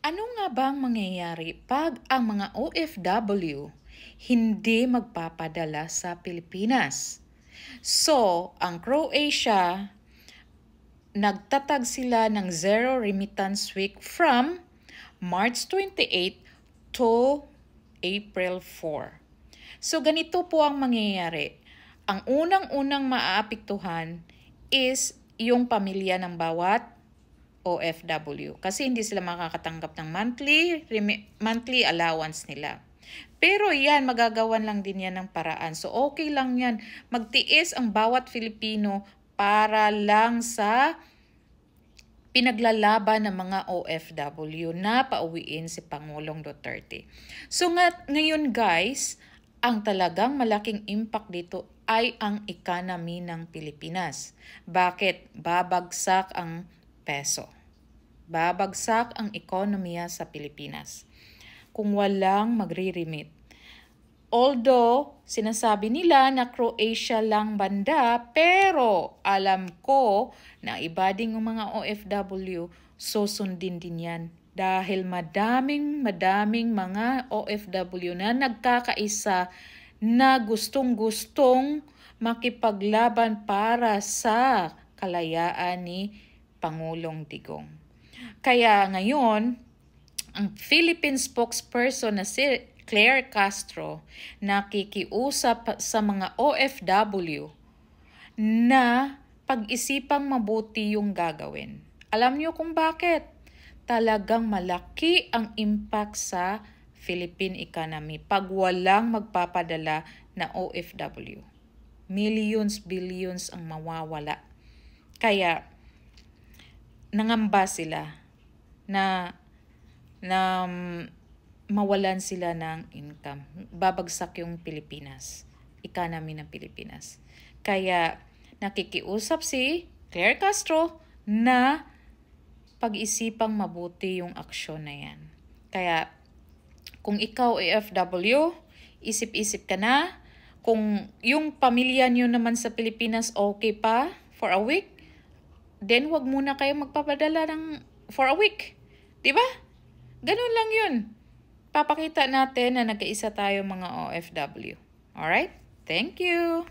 Ano nga bang mangyayari pag ang mga OFW hindi magpapadala sa Pilipinas? So, ang Croatia, nagtatag sila ng Zero Remittance Week from March 28 to April 4. So, ganito po ang mangyayari. Ang unang-unang maaapektuhan is yung pamilya ng bawat OFW kasi hindi sila makakatanggap ng monthly allowance nila. Pero yan, magagawan lang din yan ng paraan. So okay lang yan. Magtiis ang bawat Filipino para lang sa pinaglalaban ng mga OFW na pauwiin si Pangulong Duterte. So ngayon guys, ang talagang malaking impact dito ay ang economy ng Pilipinas. Bakit? Babagsak ang peso. Babagsak ang ekonomiya sa Pilipinas kung walang magre-remit. Although, sinasabi nila na Croatia lang banda, pero alam ko na iba ding mga OFW, susundin din yan. Dahil madaming mga OFW na nagkakaisa na gustong-gustong makipaglaban para sa kalayaan ni Pangulong Digong. Kaya ngayon, ang Philippine spokesperson na si Claire Castro nakikiusap sa mga OFW na pag-isipang mabuti yung gagawin. Alam niyo kung bakit? Talagang malaki ang impact sa Philippine economy pag walang magpapadala na OFW. Millions, billions ang mawawala. Kaya nangamba sila na mawalan sila ng income. Babagsak yung Pilipinas, economy ng Pilipinas. Kaya nakikiusap si Claire Castro na pag-isipang mabuti yung aksyon na yan. Kaya kung ikaw OFW, isip-isip ka na. Kung yung pamilya nyo naman sa Pilipinas okay pa for a week, then wag muna kayo magpapadala ng for a week. Diba? Ganun lang yun. Papakita natin na nagkaisa tayo mga OFW. Alright? Thank you!